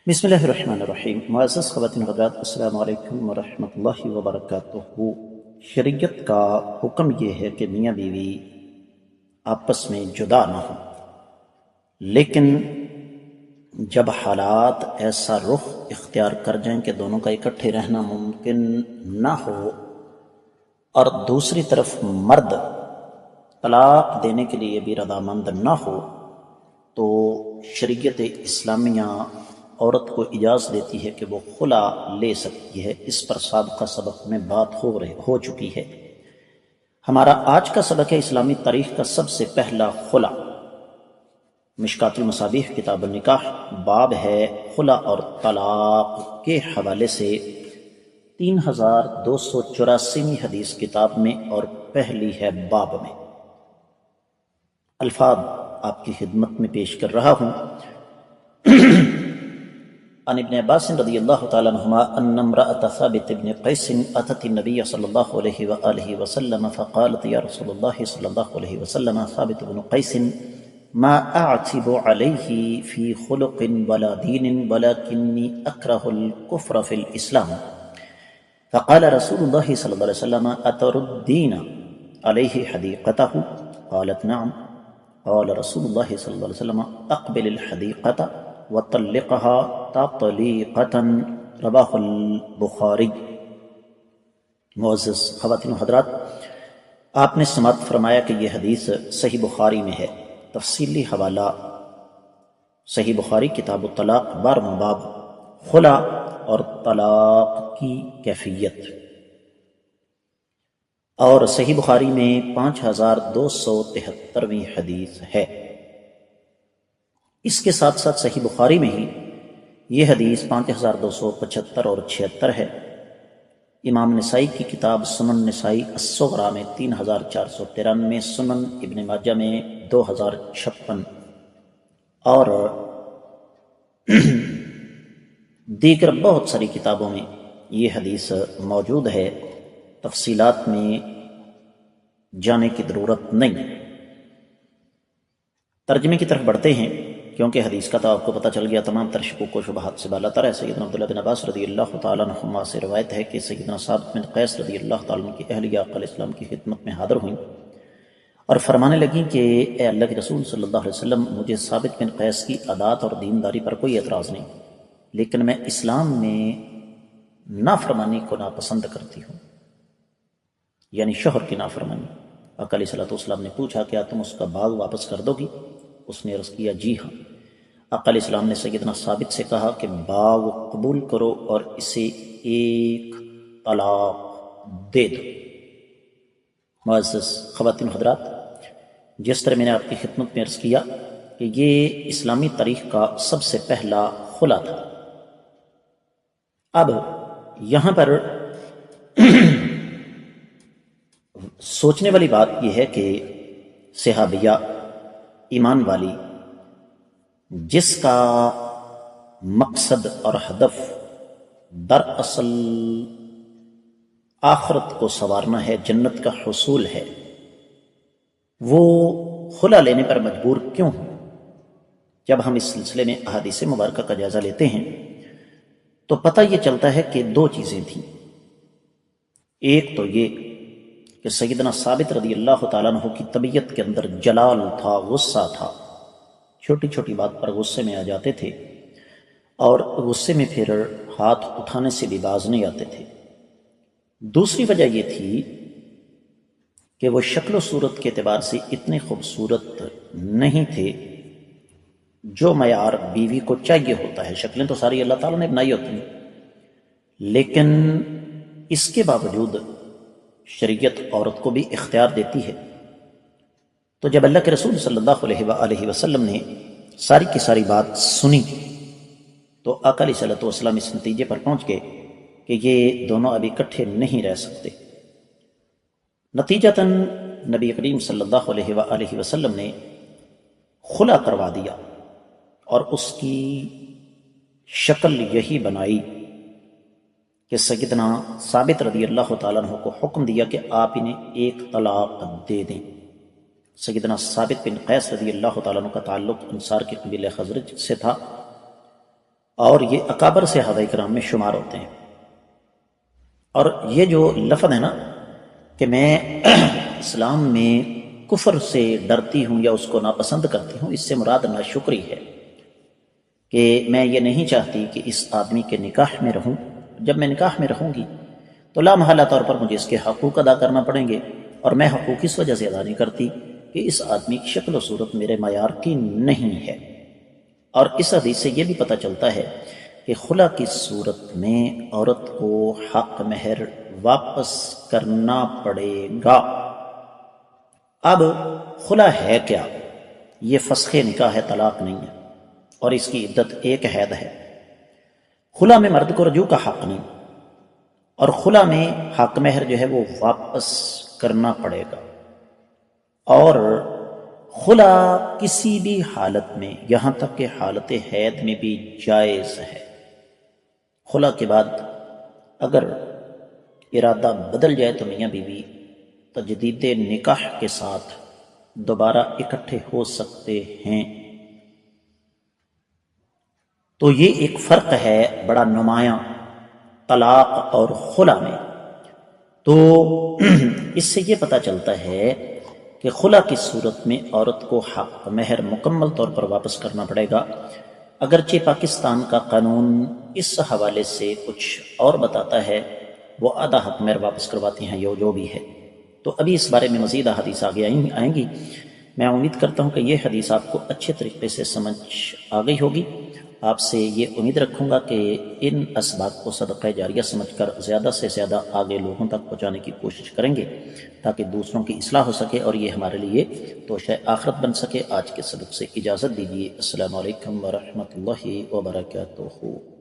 بسم اللہ الرحمن الرحیم۔ معزز خواتین حضرات، السلام علیکم ورحمۃ اللہ وبرکاتہ۔ شریعت کا حکم یہ ہے کہ میاں بیوی آپس میں جدا نہ ہوں، لیکن جب حالات ایسا رخ اختیار کر جائیں کہ دونوں کا اکٹھے رہنا ممکن نہ ہو اور دوسری طرف مرد طلاق دینے کے لیے بھی رضامند نہ ہو، تو شریعت اسلامیہ عورت کو اجازت دیتی ہے کہ وہ خلا لے سکتی ہے۔ اس پر سابقہ سبق میں بات ہو چکی ہے۔ ہمارا آج کا سبق ہے اسلامی تاریخ کا سب سے پہلا خلا۔ مشکات المصابیح کتاب النکاح باب ہے خلا اور طلاق کے حوالے سے 3284 حدیث کتاب میں اور پہلی ہے باب میں۔ الفاظ آپ کی خدمت میں پیش کر رہا ہوں۔ عن ابن عباس رضی اللہ تعالی عنہما ان امرأة ثابت بن قیس اتت النبی صلی اللہ علیہ وآلہ وسلم فقالت یا رسول اللہ صلی اللہ علیہ وسلم ثابت بن قیس ما اعتب علیہ فی خلق ولا دین ولکنی اکرہ الکفر فی الاسلام فقال رسول اللہ صلی اللہ علیہ وسلم اتردین علیہ حدیقتہ قالت نعم قال رسول اللہ صلی اللہ علیہ وسلم اقبل الحدیقۃ وطلقها تطلیقۃ رواہ البخاری۔ معزز خواتین و حضرات، آپ نے سماعت فرمایا کہ یہ حدیث صحیح بخاری میں ہے۔ تفصیلی حوالہ صحیح بخاری کتاب الطلاق 12واں باب، خلا اور طلاق کی کیفیت، اور صحیح بخاری میں 5273ویں حدیث ہے۔ اس کے ساتھ ساتھ صحیح بخاری میں ہی یہ حدیث 5275 اور 76 ہے۔ امام نسائی کی کتاب سنن نسائی الصغریٰ میں 3493، سنن ابن ماجہ میں 2056 اور دیگر بہت ساری کتابوں میں یہ حدیث موجود ہے۔ تفصیلات میں جانے کی ضرورت نہیں۔ ترجمے کی طرف بڑھتے ہیں، کیونکہ حدیث کا تو آپ کو پتہ چل گیا، تمام تر شکوک و شبہات سے بالا تر ہے۔ سیدنا عبداللہ بن عباس رضی اللہ تعالیٰ عنہما سے روایت ہے کہ سیدنا ثابت بن قیس رضی اللہ تعالیٰ عنہ کی اہلیہ آقا علیہ السلام کی خدمت میں حاضر ہوئیں اور فرمانے لگیں کہ اے اللہ کے رسول صلی اللہ علیہ وسلم، مجھے ثابت بن قیس کی عادات اور دینداری پر کوئی اعتراض نہیں، لیکن میں اسلام میں نافرمانی کو ناپسند کرتی ہوں، یعنی شوہر کی نافرمانی۔ آقا علیہ السلام نے پوچھا کیا تم اس کا باغ واپس کر دو گی؟ اس نے عرض کیا جی ہاں۔ آقا علیہ السلام نے سیدنا ثابت سے کہا کہ باغ قبول کرو اور اسے ایک طلاق دے دو۔ معزز خواتین حضرات، جس طرح میں نے آپ کی خدمت میں عرض کیا کہ یہ اسلامی تاریخ کا سب سے پہلا خلا تھا۔ اب یہاں پر سوچنے والی بات یہ ہے کہ صحابیہ ایمان والی، جس کا مقصد اور ہدف دراصل آخرت کو سنوارنا ہے، جنت کا حصول ہے، وہ خلا لینے پر مجبور کیوں ہوں؟ جب ہم اس سلسلے میں احادیث مبارکہ کا جائزہ لیتے ہیں تو پتہ یہ چلتا ہے کہ دو چیزیں تھیں۔ ایک تو یہ کہ سیدنا ثابت رضی اللہ تعالیٰ عنہ کی طبیعت کے اندر جلال تھا، غصہ تھا، چھوٹی چھوٹی بات پر غصے میں آ جاتے تھے اور غصے میں پھر ہاتھ اٹھانے سے بھی باز نہیں آتے تھے۔ دوسری وجہ یہ تھی کہ وہ شکل و صورت کے اعتبار سے اتنے خوبصورت نہیں تھے جو معیار بیوی کو چاہیے ہوتا ہے۔ شکلیں تو ساری اللہ تعالیٰ نے بنائی ہوتی ہیں، لیکن اس کے باوجود شریعت عورت کو بھی اختیار دیتی ہے۔ تو جب اللہ کے رسول صلی اللہ علیہ وآلہ وسلم نے ساری کی ساری بات سنی تو آقا علیہ السلام اس نتیجے پر پہنچ گئے کہ یہ دونوں اب اکٹھے نہیں رہ سکتے۔ نتیجتاً نبی کریم صلی اللہ علیہ وآلہ وسلم نے خلا کروا دیا اور اس کی شکل یہی بنائی کہ سیدنا ثابت رضی اللہ تعالیٰ عنہ کو حکم دیا کہ آپ انہیں ایک طلاق دے دیں۔ سیدنا ثابت بن قیس رضی اللہ تعالیٰ عنہ کا تعلق انصار کے قبیلہ خزرج سے تھا اور یہ اکابر صحابہ کرام میں شمار ہوتے ہیں۔ اور یہ جو لفظ ہے نا کہ میں اسلام میں کفر سے ڈرتی ہوں یا اس کو ناپسند کرتی ہوں، اس سے مراد ناشکری ہے کہ میں یہ نہیں چاہتی کہ اس آدمی کے نکاح میں رہوں۔ جب میں نکاح میں رہوں گی تو لامحالہ طور پر مجھے اس کے حقوق ادا کرنا پڑیں گے، اور میں حقوق اس وجہ سے ادا نہیں کرتی کہ اس آدمی کی شکل و صورت میرے معیار کی نہیں ہے۔ اور اس حدیث سے یہ بھی پتہ چلتا ہے کہ خلا کی صورت میں عورت کو حق مہر واپس کرنا پڑے گا۔ اب خلا ہے کیا؟ یہ فسخ نکاح ہے، طلاق نہیں ہے، اور اس کی عدت ایک حید ہے۔ خلا میں مرد کو رجوع کا حق نہیں، اور خلا میں حق مہر جو ہے وہ واپس کرنا پڑے گا۔ اور خلا کسی بھی حالت میں، یہاں تک کہ حالت حید میں بھی جائز ہے۔ خلا کے بعد اگر ارادہ بدل جائے تو میاں بیوی تجدید نکاح کے ساتھ دوبارہ اکٹھے ہو سکتے ہیں۔ تو یہ ایک فرق ہے بڑا نمایاں طلاق اور خلا میں۔ تو اس سے یہ پتہ چلتا ہے کہ خلا کی صورت میں عورت کو حق مہر مکمل طور پر واپس کرنا پڑے گا، اگرچہ پاکستان کا قانون اس حوالے سے کچھ اور بتاتا ہے، وہ آدھا حق مہر واپس کرواتی ہیں، یہ جو بھی ہے۔ تو ابھی اس بارے میں مزید احادیث آگے آئیں گی۔ میں امید کرتا ہوں کہ یہ حدیث آپ کو اچھے طریقے سے سمجھ آ گئی ہوگی۔ آپ سے یہ امید رکھوں گا کہ ان اسباب کو صدقہ جاریہ سمجھ کر زیادہ سے زیادہ آگے لوگوں تک پہنچانے کی کوشش کریں گے تاکہ دوسروں کی اصلاح ہو سکے اور یہ ہمارے لیے توشہ آخرت بن سکے۔ آج کے سبق سے اجازت دیجیے۔ السلام علیکم ورحمۃ اللہ وبرکاتہ۔